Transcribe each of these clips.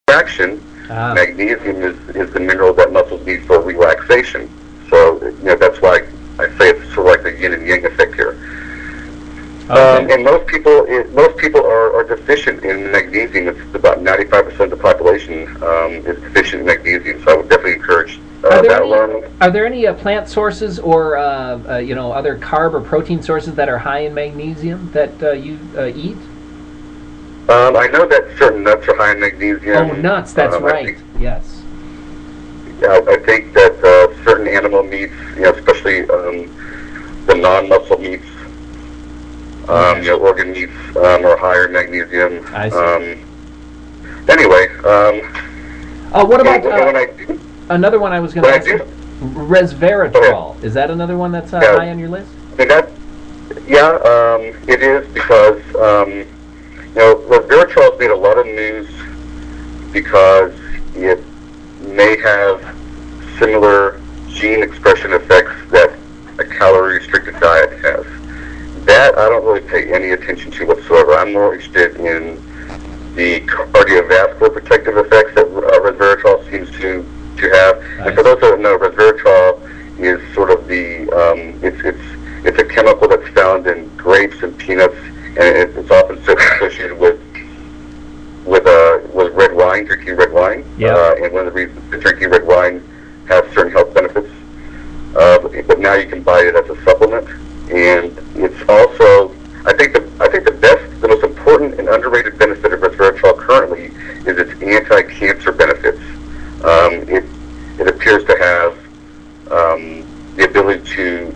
contraction. Ah, Magnesium is the mineral that muscles need for relaxation. So, that's why I say it's sort of like the yin and yang effect here. okay. And most people are deficient in magnesium. It's about 95% of the population is deficient in magnesium. So I would definitely encourage Are there that any learning. are there any plant sources or other carb or protein sources that are high in magnesium that you eat? I know that certain nuts are high in magnesium. Oh, nuts. That's I right. think, Yes. yeah, I think that certain animal meats, especially the non-muscle meats, Okay. organ meats are higher in magnesium. I see. Anyway, What about and when I do, another one I was going to when I ask do, you? Resveratrol. Is that another one that's yeah, high on your list? I mean yeah, it is because resveratrol has made a lot of news because it may have similar gene expression effects that a calorie-restricted diet has. That I don't really pay any attention to whatsoever. I'm more interested in the cardiovascular protective effects that resveratrol seems to have. And for Nice. those that don't know, resveratrol is sort of the it's a chemical that's found in grapes and peanuts, and it's often associated with red wine, drinking red wine. Yeah. And one of the reasons that drinking red wine has certain health benefits. But now you can buy it as a supplement, and it's also the most important and underrated benefit of resveratrol currently is its anti-cancer benefits. It appears to have the ability to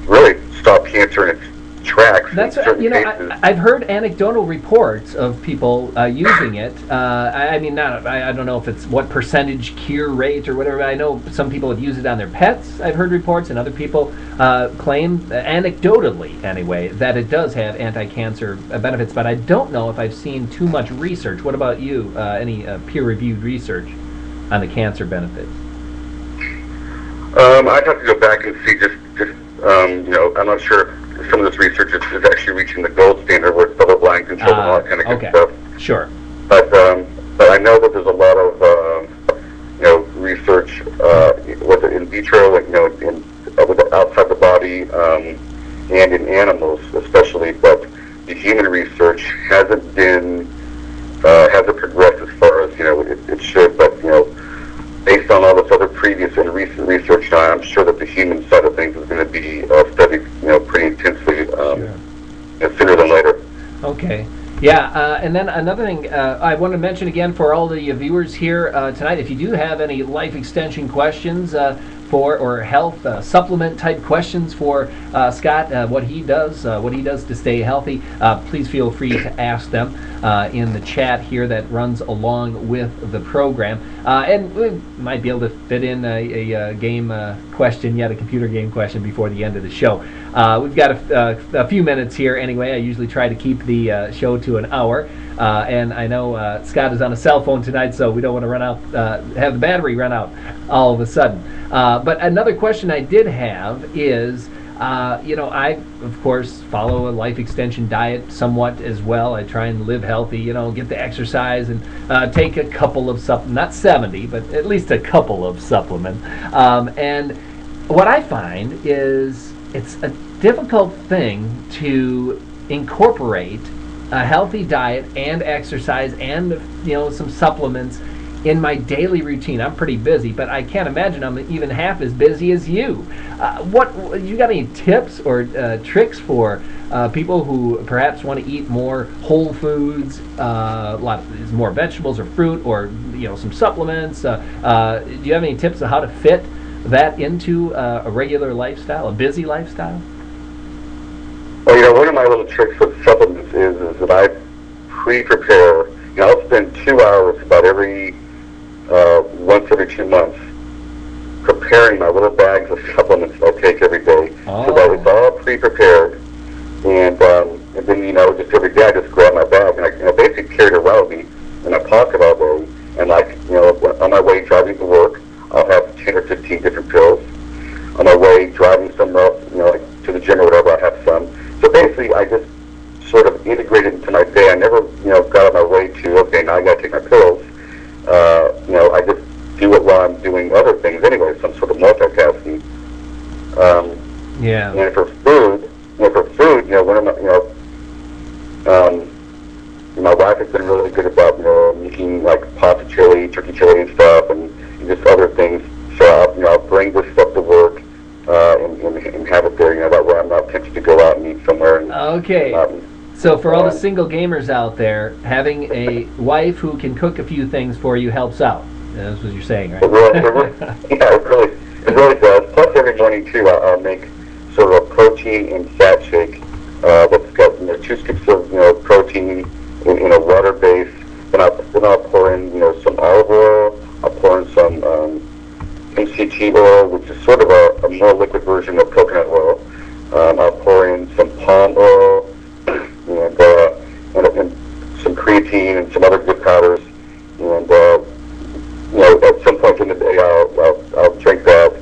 really stop cancer in its tracks That's in certain cases. I've heard anecdotal reports of people using it. I mean, not I don't know if it's what percentage cure rate or whatever. I know some people have used it on their pets. I've heard reports, and other people claim, anecdotally anyway, that it does have anti-cancer benefits. But I don't know if I've seen too much research. What about you? Any peer-reviewed research on the cancer benefits? I'd have to go back and see I'm not sure if some of this research is actually reaching the gold standard where it's double blind controlled and all that kind of good Okay, stuff. sure. But I know that there's a lot of research with it in vitro and with the outside the body and in animals especially. But the human research hasn't progressed as far as it should. But based on all this other previous and recent research, I'm sure that the human side of things is going to be studied pretty intensely Sure. sooner than later. Okay. Yeah, and then another thing I want to mention again for all the viewers here tonight, if you do have any life extension questions or health supplement type questions for Scott, what he does to stay healthy, please feel free to ask them in the chat here that runs along with the program. And we might be able to fit in a game question, a computer game question before the end of the show. We've got a few minutes here anyway. I usually try to keep the show to an hour. And I know Scott is on a cell phone tonight, so we don't want to have the battery run out all of a sudden. But another question I did have is, I, of course, follow a life extension diet somewhat as well. I try and live healthy, get the exercise and take a couple of supplements, not 70, but at least a couple of supplements. And what I find is it's a difficult thing to incorporate a healthy diet and exercise and some supplements in my daily routine. I'm pretty busy, but I can't imagine I'm even half as busy as you. What you got any tips or tricks for people who perhaps want to eat more whole foods, more vegetables or fruit, or some supplements? Do you have any tips on how to fit that into a regular lifestyle, a busy lifestyle? Well, one of my little tricks with supplements is that I pre-prepare. I'll spend 2 hours about once every 2 months preparing my little bags of supplements that I take every day, so that it's all pre-prepared. And then just every day I just grab my bag and I basically carry it around with me in my pocket all day. And on my way driving to work, I'll have 10 or 15 different pills. On my way driving somewhere else, like to the gym or whatever, I have some. So basically, I just sort of integrated into my day. I never, got on my way to, okay, now I got to take my pills. doing other things anyway, some sort of multitasking. Yeah. And for food, one of my, my wife has been really good about, making like pasta chili, turkey chili and stuff, and just other things. So I'll bring this stuff to work, and have it there, that way I'm not tempted to go out and eat somewhere. And, Okay. So for all the single gamers out there, having a wife who can cook a few things for you helps out. That's what you're saying, right? It really does. Plus, every morning too, I'll make sort of a protein and fat shake that's got 2 scoops of protein in a water base. Then I'll pour in some olive oil. I'll pour in some MCT oil, which is sort of a more liquid version of coconut oil. I'll pour in some palm oil and some creatine and some other good powders. And at some point in the day, I'll drink that.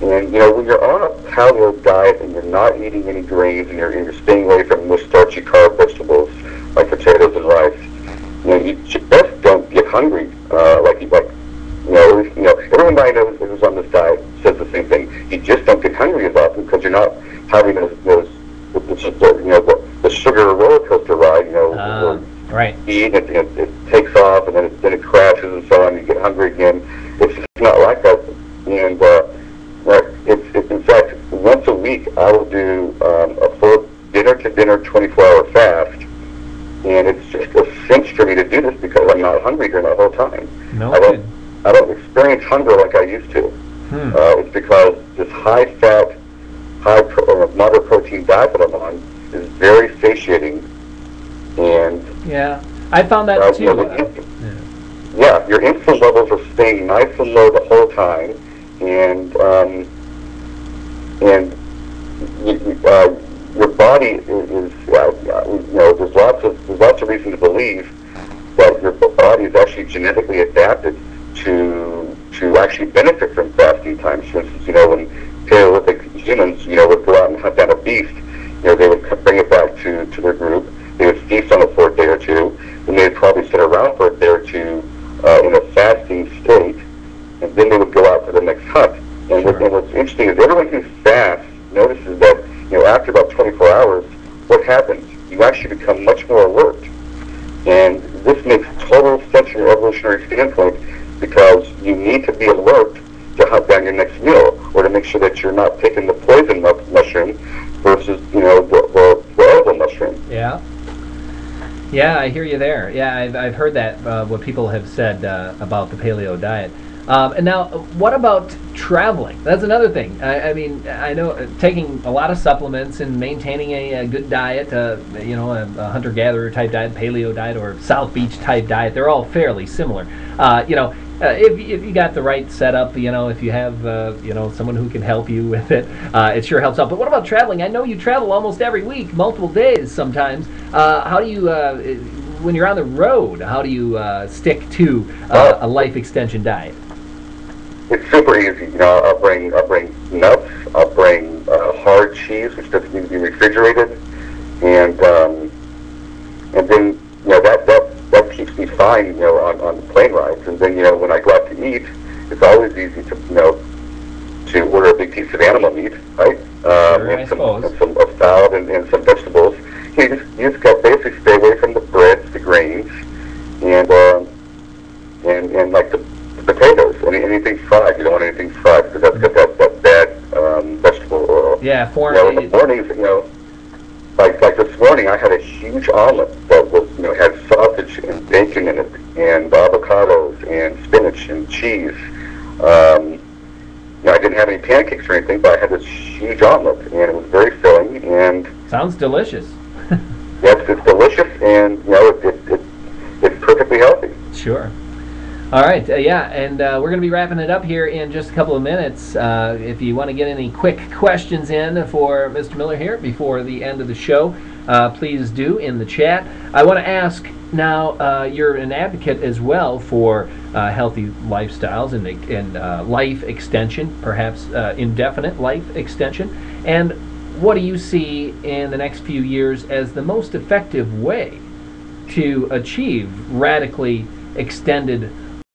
And when you're on a paleo diet and you're not eating any grains and you're staying away from the starchy carb vegetables like potatoes and rice, you just don't get hungry. Everyone I know who's on this diet says the same thing. You just don't get hungry as often because you're not having the sugar roller coaster ride. Right. You eat it takes off and then it crashes and so on. You get hungry again. It's just not like that. And it's in fact once a week I will do a full dinner to dinner 24-hour fast, and it's just a cinch for me to do this because I'm not hungry during the whole time. I don't experience hunger like I used to. It's because this high fat, moderate protein diet that I'm on is very satiating. And yeah, I found that too. Your insulin levels are staying nice and low the whole time, and your body is there's lots of reason to believe that your body is actually genetically adapted to actually benefit from fasting times. For instance, when Paleolithic humans, would go out and hunt down a beast, they would bring it back to their group. They would feast on it for a day or two, and they'd probably sit around for a day or two in a fasting state, and then they would go out for the next hunt. And what's interesting is everyone who fasts notices that after about 24 hours, what happens? You actually become much more alert, and this makes total sense from an evolutionary standpoint because you need to be alert to hunt down your next meal, or to make sure that you're not taking the poison mushroom versus the edible mushroom. Yeah. Yeah, I hear you there. Yeah, I've heard that, what people have said about the paleo diet. And now, what about traveling? That's another thing. I mean, I know taking a lot of supplements and maintaining a good diet, a hunter-gatherer type diet, paleo diet, or South Beach type diet, they're all fairly similar. If you got the right setup, if you have, someone who can help you with it, it sure helps out. But what about traveling? I know you travel almost every week, multiple days sometimes. How do you, when you're on the road, how do you stick to a life extension diet? It's super easy. I'll bring nuts. I'll bring hard cheese, which doesn't need to be refrigerated, and then that keeps me fine, on the plane rides. And then when I go out to eat, it's always easy to order a big piece of animal meat, right? Sure, some a salad and some vegetables. You just got basically stay away from the breads, the grains, and like the potatoes. Anything fried. You don't want anything fried because that's got that bad vegetable oil. Yeah, in the mornings, like this morning, I had a huge omelet that was, had sausage and bacon in it, and avocados and spinach and cheese. I didn't have any pancakes or anything, but I had this huge omelet, and it was very filling. And sounds delicious. Yes, it's delicious, and it's perfectly healthy. Sure. All right, and we're going to be wrapping it up here in just a couple of minutes. If you want to get any quick questions in for Mr. Miller here before the end of the show, please do in the chat. I want to ask now, you're an advocate as well for healthy lifestyles and life extension, perhaps indefinite life extension. And what do you see in the next few years as the most effective way to achieve radically extended